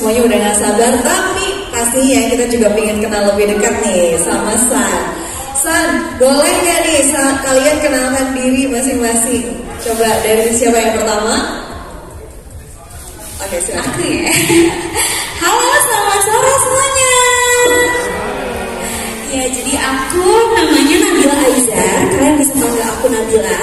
semuanya udah gak sabar, tapi pastinya kita juga pengen kenal lebih dekat nih sama San. San, boleh gak nih kalian kenalkan diri masing-masing? Coba dari siapa yang pertama? Oke, silakan. Aku ya. Halo, selamat sore semuanya. Ya, jadi aku namanya Nabila Aiza. Kalian bisa panggil aku Nabila.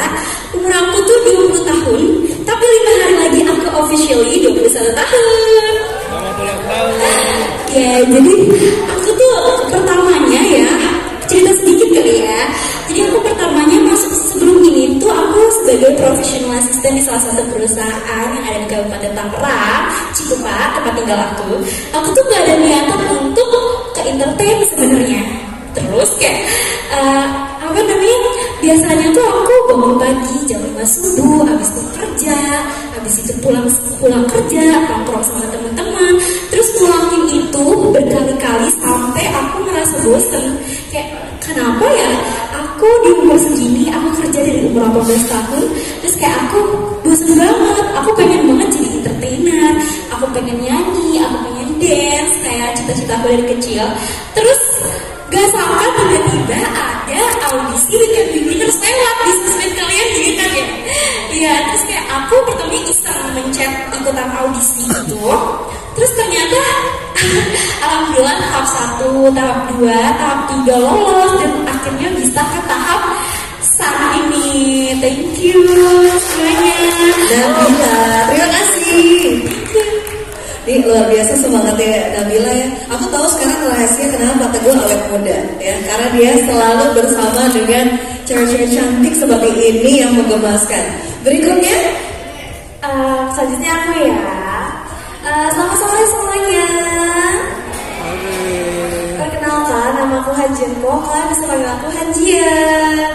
Umur aku tuh 20 tahun, tapi 5 hari lagi aku officially 21 tahun. Selamat ulang tahun. Ya, jadi aku tuh pertamanya ya, cerita sedikit kali ya. Jadi aku pertamanya masuk sebelum ini tuh aku sebagai professional assistant di salah satu perusahaan yang ada di Kabupaten Tangerang, Cikupa, tempat tinggal aku. Aku tuh gak ada niatan untuk ke entertain sebenarnya. Terus kayak apa namanya? Biasanya tuh aku bangun pagi jam 5 subuh, habis itu kerja, habis itu pulang kerja, nongkrong sama teman-teman. Terus pulangin itu berkali-kali sampai aku ngerasa bosen. Kayak kenapa ya? Aku di umur segini, aku kerja dari umur 18 tahun, terus kayak aku bosen banget. Aku pengen banget jadi entertainer, aku pengen nyanyi, aku pengen dance, kayak cita-cita aku dari kecil. Terus gak sangka tiba-tiba ada audisi Weekend Beginners lewat di sosmed kalian juga kan ya? Iya, terus kayak aku pertama iseng mencet ikutan audisi itu. Terus ternyata alhamdulillah tahap 1, tahap 2, tahap 3 lolos dan akhirnya bisa ke tahap saat ini. Thank you semuanya. Nabila, terima kasih. Nih luar biasa semangatnya Nabila ya. Aku tahu sekarang rahasia kenapa Teguh awet muda ya, karena dia selalu bersama dengan cewek-cewek cantik seperti ini yang menggemaskan. Berikutnya, selanjutnya aku ya. Selamat sore semuanya. Perkenalkan, nama aku Hajian Po. Kalian bisa panggil aku Hajian.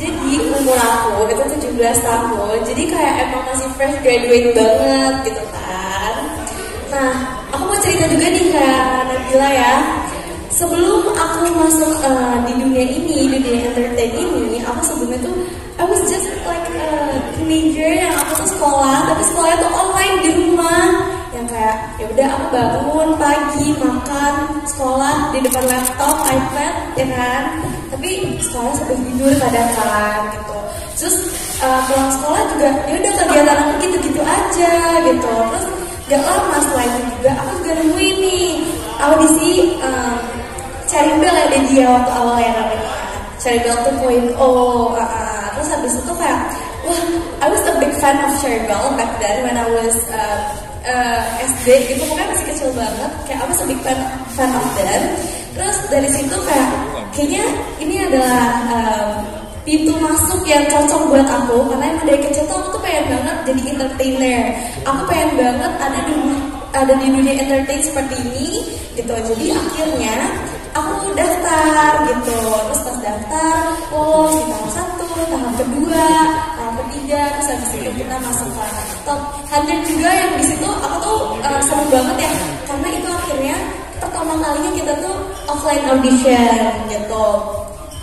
Jadi umur aku itu 17 tahun. Jadi kayak emang masih fresh graduate banget gitu kan. Nah, aku mau cerita juga nih kayak Nabila ya. Sebelum aku masuk di dunia ini, di dunia entertain ini, aku sebelumnya tuh I was just like a teenager yang aku tuh sekolah, tapi sekolahnya tuh online di rumah. Yang kayak ya udah aku bangun pagi, makan, sekolah di depan laptop, iPad, ya kan. Tapi sekolah sampai tidur kadang kan gitu. Terus pulang sekolah juga ya udah kegiatan aku gitu-gitu aja gitu. Terus gak lama setelah itu juga aku juga nemuin nih audisi Cherrybelle ada dia waktu awal ya namanya Cherrybelle 2.0. Terus habis itu kayak wah, I was a big fan of Cherrybelle back then when I was SD gitu, pokoknya masih kecil banget. Kayak I was a big fan of them. Terus dari situ kayak kayaknya ini adalah pintu masuk yang cocok buat aku, karena emang dari kecil tuh aku tuh pengen banget jadi entertainer. Aku pengen banget ada di dunia entertain seperti ini gitu. Jadi akhirnya aku daftar gitu. Terus pas daftar lolos di tahap 1, tahap kedua, tahap ketiga, terus habis itu kita masuk ke top 100 juga. Yang di situ aku tuh seru banget ya, karena itu akhirnya pertama kalinya kita tuh offline audition gitu.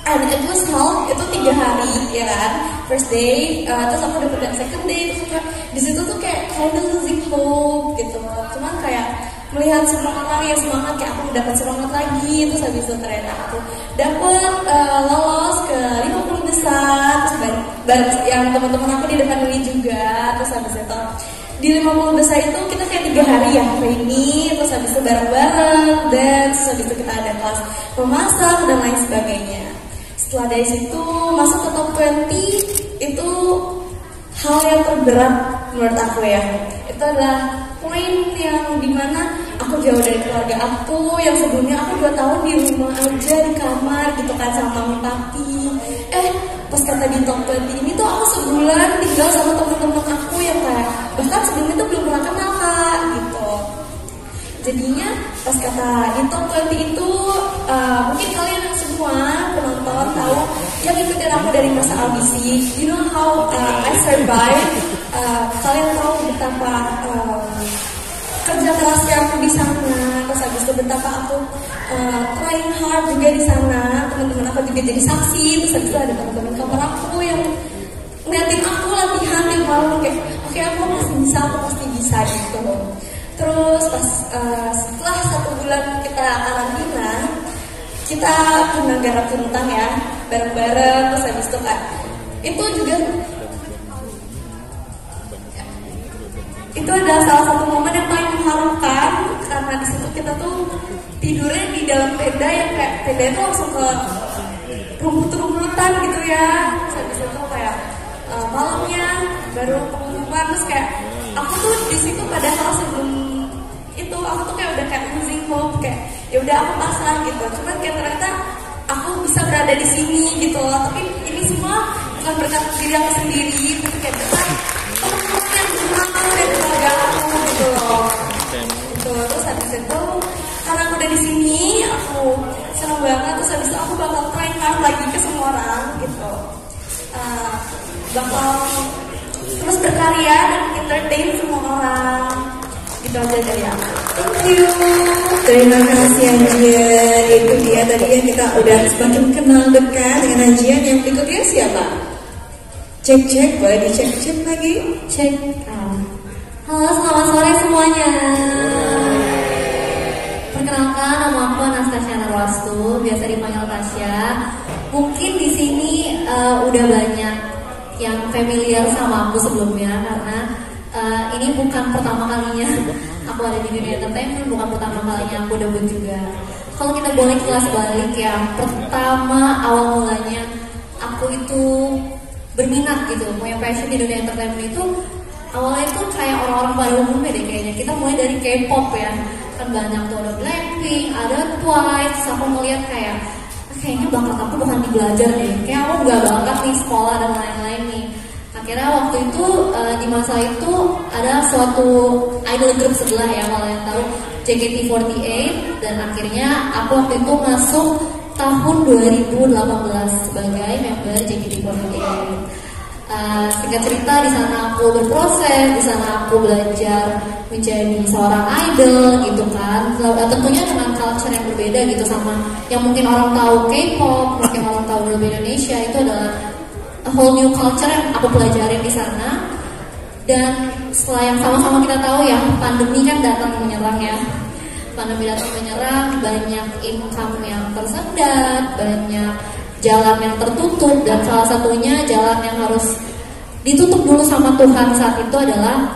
And it was held itu 3 hari ya kan, first day, terus aku dapet second day, terus kayak di situ tuh kayak kind of losing hope gitu. Cuman kayak melihat semangat lagi ya, semangat kayak aku dapat semangat lagi. Terus habis itu ternyata aku dapat lolos ke 50 besar, terus bareng yang teman-teman aku di depan ini juga. Terus habis itu di 50 besar itu kita kayak 3 hari ya training, terus habis itu bareng-bareng, dan terus habis itu kita ada kelas memasak dan lain sebagainya. Setelah dari situ masuk ke top 20 itu hal yang terberat menurut aku ya. Itu adalah poin yang dimana aku jauh dari keluarga aku yang sebelumnya aku 2 tahun di rumah aja di kamar gitu kan sama mami papi. Pas kata di top 20 ini tuh aku sebulan tinggal sama teman-teman aku yang kayak bahkan sebelumnya tuh belum pernah kenal Kak gitu. Jadinya pas kata di top 20 itu mungkin kalian semua penonton tahu yang ikutin aku dari masa audisi. You know how I survive. Kalian tahu betapa kerja kerasnya aku di sana. Terus habis itu betapa aku trying hard juga di sana. Teman-teman aku juga jadi saksi. Terus habis itu ada teman-teman kamar aku yang ngeliatin aku latihan tiap malam kayak oke, aku pasti bisa gitu. Terus pas setelah 1 bulan kita karantina, kita pernah garap kentang ya bareng-bareng. Terus habis itu kan itu juga itu adalah salah satu momen yang paling mengharukan, karena di situ kita tuh tidurnya di dalam tenda yang kayak tenda itu langsung ke rumput-rumputan gitu ya. Terus habis itu kayak malamnya baru pengumuman, terus kayak aku tuh di situ padahal sebelum itu aku tuh kayak udah kayak losing hope, kayak ya udah aku pasrah gitu. Cuman kayak ternyata aku bisa berada di sini gitu loh. Tapi ini semua bukan berkat diri aku sendiri, tapi kayak berkat teman-teman yang bermanfaat dan keluarga aku gitu loh. Gitu. Terus habis itu karena aku udah di sini, aku senang banget. Terus habis itu aku bakal trying hard lagi ke semua orang gitu. Bakal terus berkarya dan entertain semua orang. Gitu aja dari aku. Thank you. Terima kasih Anjian. Itu dia tadi yang kita udah semakin kenal dekat dengan Anjian. Yang berikutnya siapa? Cek, boleh dicek lagi? Cek. Halo, selamat sore semuanya. Perkenalkan, nama aku Anastasia Narwastu, biasa dipanggil Tasya. Mungkin di sini udah banyak yang familiar sama aku sebelumnya, karena ini bukan pertama kalinya aku ada di dunia entertainment, bukan pertama kalinya aku debut juga. Kalau kita boleh kelas balik ya, pertama awal mulanya aku itu berminat gitu, punya passion di dunia entertainment itu awalnya tuh kayak orang-orang pada umumnya deh kayaknya. Kita mulai dari K-pop ya, kan banyak tuh, ada Blackpink, ada Twice. Terus aku melihat kayaknya bakat aku bukan di belajar deh, kayak aku gak bakat nih sekolah dan lain-lain nih. Akhirnya waktu itu di masa itu ada suatu idol group sebelah ya, kalau yang tahu JKT48, dan akhirnya aku waktu itu masuk tahun 2018 sebagai member JKT48. Singkat cerita, di sana aku berproses, di sana aku belajar menjadi seorang idol gitu kan. Tentunya dengan culture yang berbeda gitu, sama yang mungkin orang tahu K-pop, mungkin orang tahu dulu Indonesia, itu adalah a whole new culture yang aku pelajarin di sana. Dan setelah yang sama-sama kita tahu ya, pandemi kan datang menyerang ya. Pandemi datang menyerang, banyak income yang tersendat, banyak jalan yang tertutup, dan salah satunya jalan yang harus ditutup dulu sama Tuhan saat itu adalah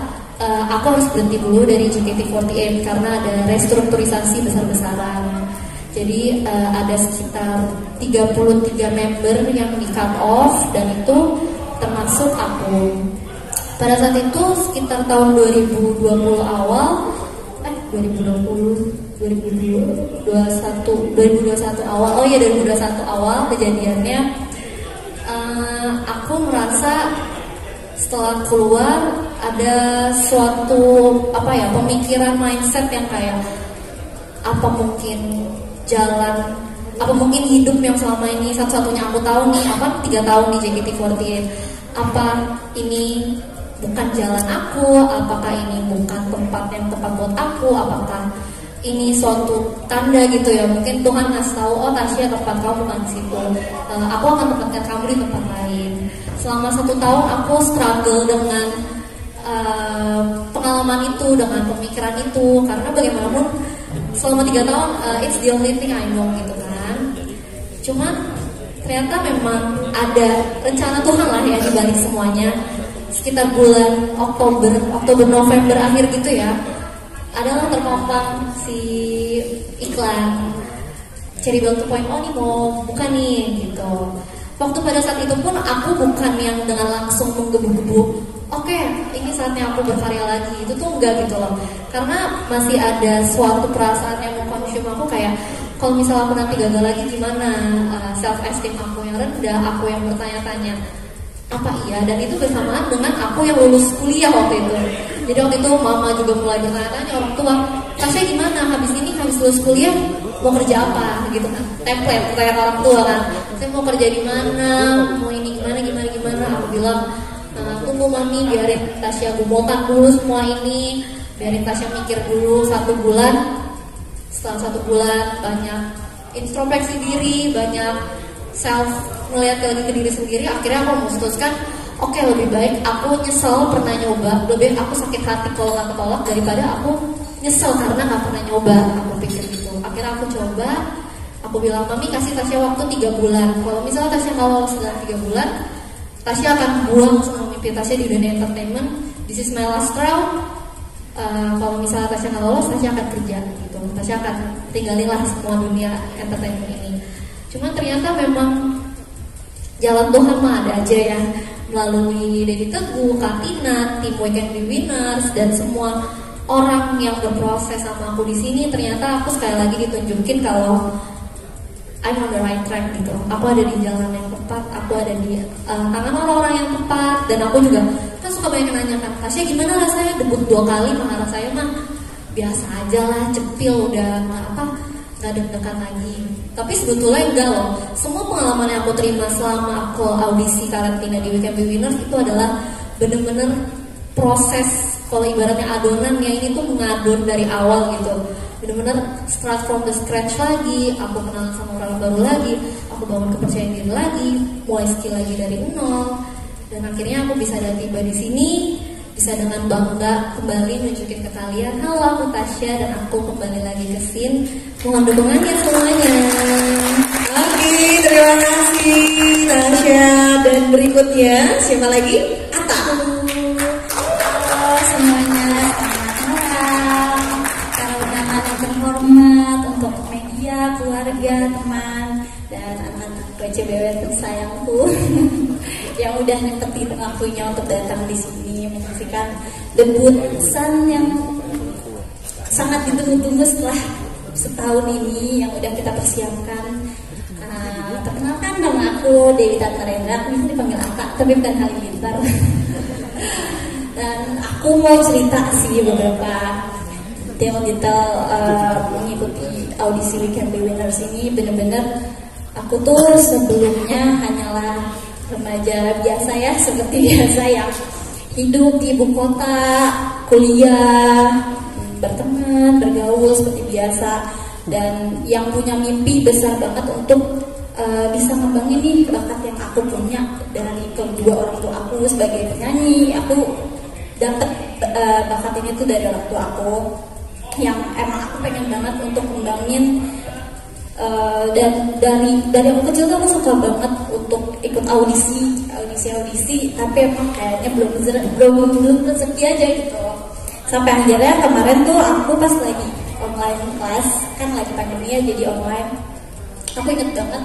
aku harus berhenti dulu dari JKT48 karena ada restrukturisasi besar-besaran. Jadi ada sekitar 33 member yang di cut off, dan itu termasuk aku. Pada saat itu sekitar tahun 2020 awal, 2021 awal, 2021 awal kejadiannya. Aku merasa setelah keluar ada suatu pemikiran, mindset yang kayak apa mungkin hidup yang selama ini satu-satunya aku tahu nih, 3 tahun di JKT48, apa ini bukan jalan aku, apakah ini bukan tempat yang tepat buat aku, apakah ini suatu tanda gitu ya, mungkin Tuhan ngasih tahu, oh Tasya, tempat kamu bukan di situ, aku akan tempatkan kamu di tempat lain. Selama 1 tahun aku struggle dengan pengalaman itu, dengan pemikiran itu, karena bagaimanapun selama 3 tahun it's the only thing I know gitu kan. Cuma ternyata memang ada rencana Tuhan lah ya di balik semuanya. Sekitar bulan Oktober November akhir gitu ya, adalah terpampang si iklan Cherry Bell 2.0 nih mau buka nih gitu. Waktu pada saat itu pun aku bukan yang dengan langsung menggebu-gebu, oke, ini saatnya aku berkarya lagi, itu tuh enggak gitu loh. Karena masih ada suatu perasaan yang mengkonsum aku, kayak kalau misalnya aku nanti gagal lagi gimana, self esteem aku yang rendah, aku yang bertanya-tanya apa iya, dan itu bersamaan dengan aku yang lulus kuliah waktu itu. Jadi waktu itu mama juga mulai bertanya-tanya, orang tua, Tasya gimana, habis lulus kuliah mau kerja apa gitu kan, template pertanyaan orang tua kan, saya mau kerja di mana, mau ini gimana. Aku bilang, tunggu mami, biarin Tasya gumulkan dulu semua ini, biarin Tasya mikir dulu 1 bulan. Setelah 1 bulan banyak introspeksi diri, banyak self melihat lagi ke diri sendiri, akhirnya aku memutuskan, oke, lebih baik aku nyesel pernah nyoba, lebih baik aku sakit hati kalau nggak ketolak daripada aku nyesel karena nggak pernah nyoba. Aku pikir gitu. Akhirnya aku coba. Aku bilang, Mami kasih Tasya waktu 3 bulan. Kalau misalnya Tasya nggak lolos dalam 3 bulan, Tasya akan buang semua mimpi Tasya di dunia entertainment. This is my last round. Kalau misalnya Tasya nggak lolos, Tasya akan kerja gitu. Tasya akan tinggalinlah semua dunia entertainment ini. Cuman ternyata memang jalan Tuhan mah ada aja ya. Melalui Dedi Teguh, Kak Tina, tim Weekend Be Winners, dan semua orang yang berproses sama aku di sini, ternyata aku sekali lagi ditunjukin kalau I'm on the right track gitu. Aku ada di jalan yang tepat, aku ada di tangan orang-orang yang tepat, dan aku juga kan suka banyak nanya kan, Tasya gimana rasanya debut 2 kali, maka rasanya mah biasa aja lah, cepil udah nggak deg-degan lagi. Tapi sebetulnya enggak loh. Semua pengalaman yang aku terima selama aku audisi karantina di Weekend Be Winners itu adalah bener-bener proses. Kalau ibaratnya adonannya ini tuh mengadon dari awal gitu. Bener-bener start from the scratch lagi. Aku kenal sama orang baru lagi. Aku bangun kepercayaan diri lagi. Mulai skill lagi dari nol. Dan akhirnya aku bisa ada tiba di sini. Bisa dengan bangga kembali nunjukin ke kalian, halo aku Tasya dan aku kembali lagi ke scene. Mohon dukungannya semuanya. Oke, terima kasih Tasya. Dan berikutnya siapa lagi? Atta. Halo semuanya, selamat malam. Para undangan yang terhormat, untuk media, keluarga, teman, dan anak-anak WCBW tersayangku yang udah nyempetin waktunya untuk datang di sini menyaksikan debut Sun yang sangat ditunggu-tunggu setelah setahun ini yang udah kita persiapkan. Perkenalkan nama aku Dewi Tantarendra, aku bisa dipanggil Atta, tapi bukan Halilintar. Dan aku mau cerita sih beberapa detail-detail mengikuti audisi Weekend Be Winners ini. Bener-bener aku tuh sebelumnya hanyalah remaja biasa ya, seperti biasa yang hidup di ibu kota, kuliah, berteman, bergaul seperti biasa, dan yang punya mimpi besar banget untuk bisa ngembangin nih bakat yang aku punya dari kedua orang tua aku sebagai penyanyi. Aku dapet bakat ini tuh dari orang tua aku yang emang aku pengen banget untuk ngembangin. Dan dari aku kecil tuh aku suka banget untuk ikut audisi, tapi emang kayaknya belum rezeki aja gitu. Sampai akhirnya kemarin tuh aku pas lagi online kelas, kan lagi pandemi ya, jadi online. Aku inget banget,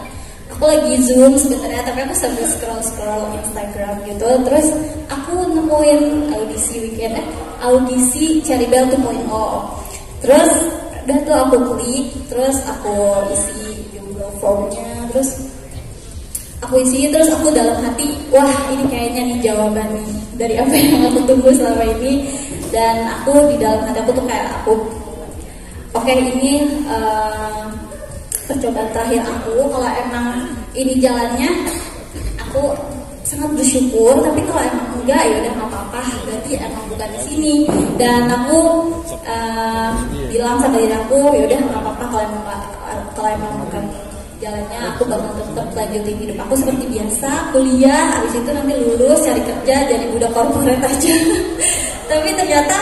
aku lagi Zoom sebenarnya, tapi aku sambil scroll Instagram gitu. Terus aku nemuin audisi Cherry Bell 2.0. Terus udah tuh aku klik, terus aku isi Google Formnya, terus aku dalam hati, wah ini kayaknya nih jawaban nih dari apa yang aku tunggu selama ini. Dan aku di dalam hati aku tuh kayak oke, ini percobaan terakhir aku. Kalau emang ini jalannya, aku sangat bersyukur. Tapi kalau emang enggak, ya udah nggak apa-apa, berarti emang bukan di sini. Dan aku bilang sama diri aku, ya udah nggak apa-apa kalau emang bukan jalannya, aku bakal tetap lanjutin hidup aku seperti biasa, kuliah, habis itu nanti lulus cari kerja jadi budak korporat aja. Tapi ternyata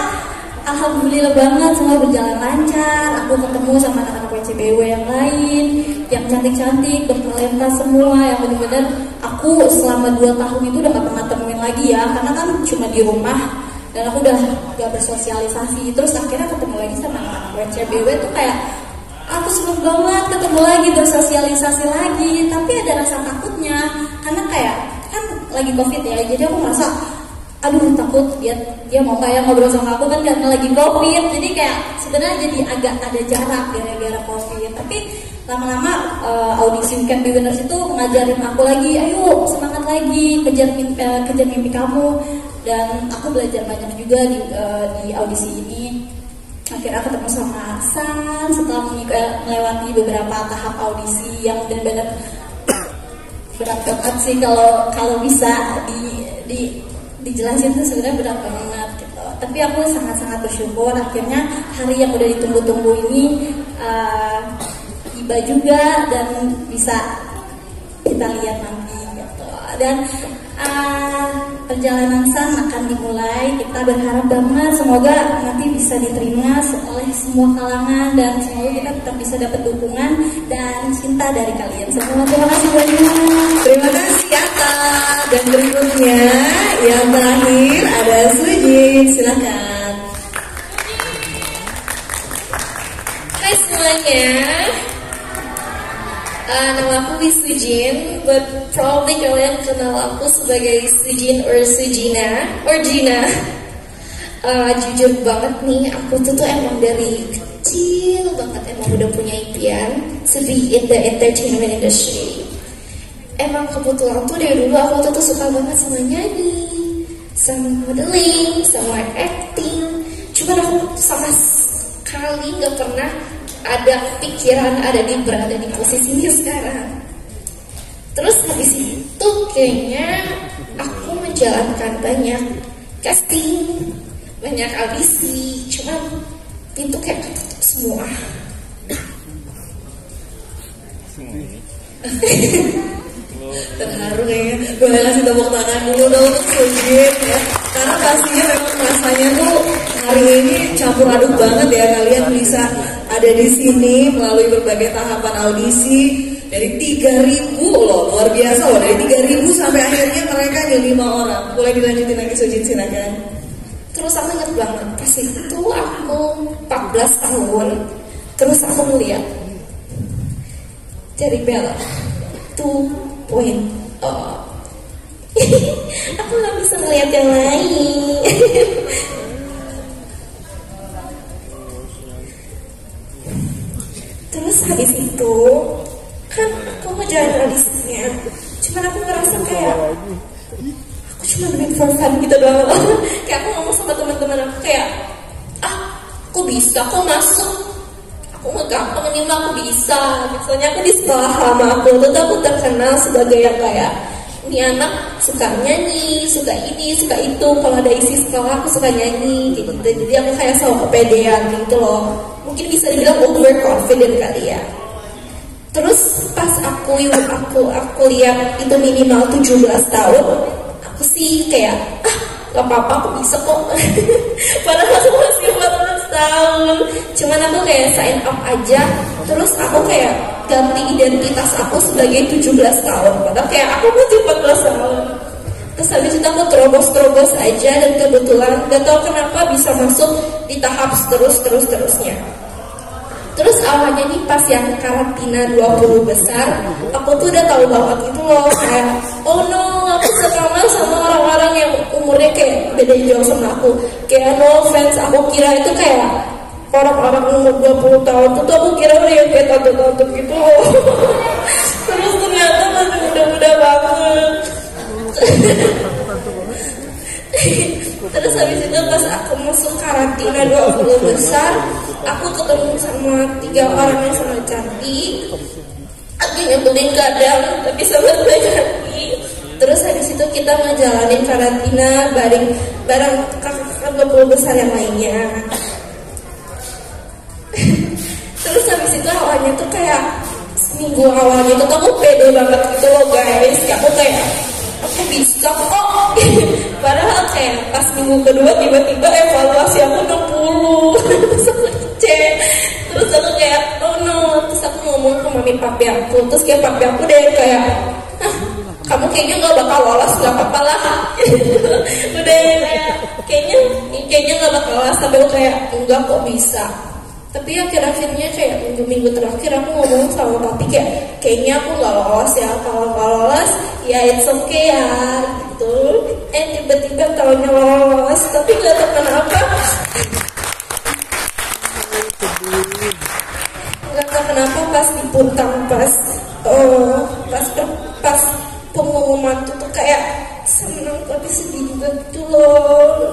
alhamdulillah banget semua berjalan lancar. Aku ketemu sama anak-anak WCBW yang lain, yang cantik-cantik, bertalenta semua, yang benar-benar aku selama 2 tahun itu udah gak pernah temuin lagi ya, karena kan cuma di rumah dan aku udah gak bersosialisasi. Terus akhirnya ketemu lagi sama anak-anak WCBW tuh kayak aku seneng banget ketemu lagi, bersosialisasi lagi. Tapi ada rasa takutnya karena kayak kan lagi COVID ya, jadi aku merasa aduh takut dia mau kayak ngobrol sama aku kan karena lagi COVID. Jadi kayak sebenarnya jadi agak ada jarak gara-gara COVID. Tapi lama-lama audisi Weekend Be Winners itu ngajarin aku lagi, ayo semangat lagi, kejar mimpi kamu. Dan aku belajar banyak juga di audisi ini. Akhirnya ketemu sama San setelah melewati beberapa tahap audisi yang benar-benar berat banget sih kalau bisa dijelasin tuh sebenarnya berat banget gitu. Tapi aku sangat-sangat bersyukur akhirnya hari yang udah ditunggu-tunggu ini tiba juga dan bisa kita lihat nanti gitu. Dan perjalanan Sun akan dimulai. Kita berharap banget semoga nanti bisa diterima oleh semua kalangan dan semoga kita tetap bisa dapat dukungan dan cinta dari kalian semua. Terima kasih banyak. Terima kasih Ata. Dan berikutnya yang terakhir ada Sujin, silakan. Hai semuanya, nama aku Wisujin, but probably kalian kenal aku sebagai Sujin or Sujina or Gina. Jujur banget nih, aku tuh emang dari kecil banget emang udah punya impian to be in the entertainment industry. Emang kebetulan tuh dari dulu aku tuh suka banget sama nyanyi, sama modeling, sama acting. Cuman aku sama sekali nggak pernah ada pikiran berada di posisinya sekarang. Terus habis itu kayaknya aku menjalankan banyak casting, banyak audisi, cuman pintu kayak ketutup semua. Terharu kayaknya. Boleh kasih tepuk tangan dulu dong untuk Sujin ya. Karena pastinya memang rasanya tuh hari ini campur aduk banget ya. Kalian bisa ada di sini melalui berbagai tahapan audisi dari 3.000 loh, luar biasa loh. Dari 3.000 sampai akhirnya mereka jadi 5 orang. Boleh dilanjutin lagi Sujin, silakan. Terus aku ingat banget pas itu aku 14 tahun. Terus aku melihat dari Bella 2.0. Aku nggak bisa ngeliat yang lain. Terus habis itu kan aku ngejalan audisinya, cuman aku ngerasa kayak aku cuma doing for fun gitu doang. Kayak aku ngomong sama teman-teman aku kayak, aku bisa kok masuk, aku nggak gampang ini mah aku bisa. Misalnya aku di sekolah lama aku tuh aku terkenal sebagai yang kayak ini anak suka nyanyi, suka ini, suka itu. Kalau ada isi sekolah aku suka nyanyi gitu. Jadi aku kayak selalu kepedean gitu loh. Mungkin bisa dibilang overconfident kali ya. Terus pas aku lihat itu minimal 17 tahun, aku sih kayak gak apa-apa aku bisa kok. Padahal aku masih 14 tahun. Cuman aku kayak sign up aja. Terus aku kayak ganti identitas aku sebagai 17 tahun. Padahal kayak aku masih 14 tahun. Terus habis itu aku terobos-terobos aja. Dan kebetulan gak tahu kenapa bisa masuk di tahap terusnya. Terus awalnya nih pas yang karantina 20 besar, aku tuh udah tahu banget gitu loh, kayak oh no, aku setama sama orang-orang yang umurnya kayak beda jauh sama aku. Kayak no offense, aku kira itu kayak orang-orang umur 20 tahun tuh aku kira udah yang kayak tante-tante gitu loh. Terus ternyata masih muda-muda banget. Terus habis itu pas aku masuk karantina 20 besar, aku ketemu sama 3 orang yang sangat cantik. Aku nyebelin kadang, tapi sama-sama cantik. Terus habis itu kita ngejalanin karantina bareng kakak 20 besar yang lainnya. Terus habis itu awalnya tuh kayak seminggu awalnya tuh aku pede banget gitu loh guys. Aku kayak aku bisa kok. Padahal kayak pas minggu kedua tiba-tiba evaluasi aku 60. Terus aku cek. Terus aku kayak oh no. Terus aku ngomong ke mami papi aku. Terus kayak papi aku deh kayak kamu kayaknya gak bakal lolos, gak apa-apa lah. Udah kayak kayaknya gak bakal lolos. Tapi aku kayak enggak kok bisa. Tapi akhir-akhirnya kayak minggu-minggu terakhir aku ngomong sama papi kayaknya aku gak lolos ya. Kalau gak lolos ya it's okay ya gitu. Tiba-tiba tahunnya lolos. Tapi gak tahu kenapa. Gak tahu kenapa pas dipuntang pas pengumuman tuh kayak seneng tapi sedih juga gitu loh.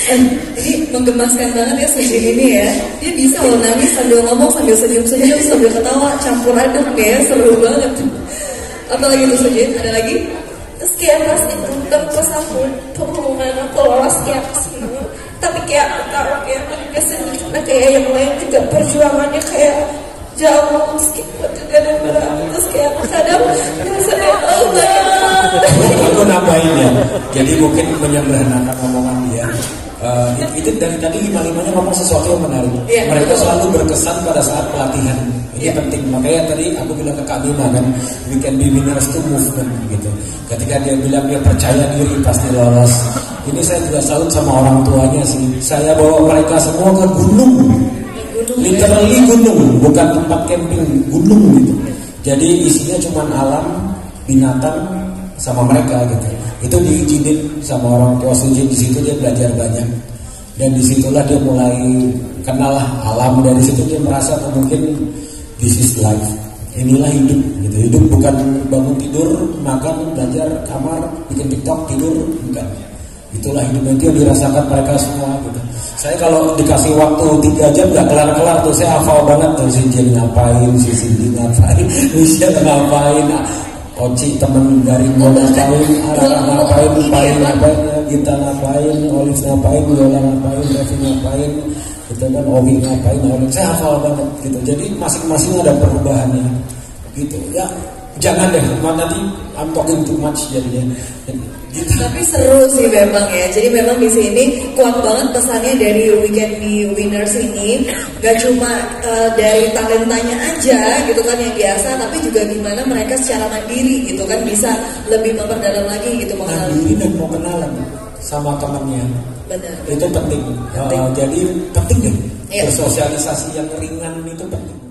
Ini menggemaskan banget ya Sujin ini ya. Dia bisa loh nangis sambil ngomong, sambil senyum-senyum, sambil ketawa, campur aduk ya, seru banget. Apa lagi tuh Sujin? Ada lagi? Terus kayak pas dipuntang pas aku pengumuman aku lolos kayak aku seneng. Tapi kayak aku tahu kayak aku juga sedih karena kayak yang lain juga perjuangannya kayak jauh meskipun juga ada berat. Terus kayak aku kadang ngerasa kayak oh my god Aku nambahin ya. Jadi mungkin menyederhanakan omongan dia. Itu dari tadi lima-limanya ngomong sesuatu yang menarik. Mereka selalu berkesan pada saat pelatihan. Ini penting. Makanya tadi aku bilang ke Kak Bima kan, we can be winners to movement gitu. Ketika dia bilang dia percaya diri pasti lolos. Ini saya juga salut sama orang tuanya sih. Saya bawa mereka semua ke gunung. Literally gunung, bukan tempat camping, gunung gitu. Jadi isinya cuma alam, binatang sama mereka gitu. Itu diizinin sama orang tua suci, di situ dia belajar banyak. Dan disitulah dia mulai kenal alam, dari situ dia merasa mungkin this is life. Inilah hidup gitu. Hidup bukan bangun tidur, makan, belajar, kamar, bikin TikTok, tidur, bukan. Itulah hidup yang dirasakan mereka semua gitu. Saya kalau dikasih waktu 3 jam gak kelar-kelar tuh, saya hafal banget tuh si Jen ngapain, si Cindy ngapain, Michelle ngapain, Oci temen dari Moda ngapain, Ara ngapain, Pai ngapain, Gita ngapain, Olive ngapain, Yola ngapain, Revi ngapain, gitu kan, Owi ngapain, Olive, saya hafal banget gitu. Jadi masing-masing ada perubahannya gitu. Ya jangan deh, nanti I'm talking too much jadinya. Gitu. Tapi seru sih memang ya. Jadi memang di sini kuat banget pesannya dari We Can Be Winners ini. Gak cuma dari talentanya aja gitu kan yang biasa, tapi juga gimana mereka secara mandiri gitu kan bisa lebih memperdalam lagi gitu mengenal. Mandiri dan mau kenalan sama temannya. Benar. Itu penting. Jadi penting deh. Iya. Bersosialisasi yang ringan itu penting.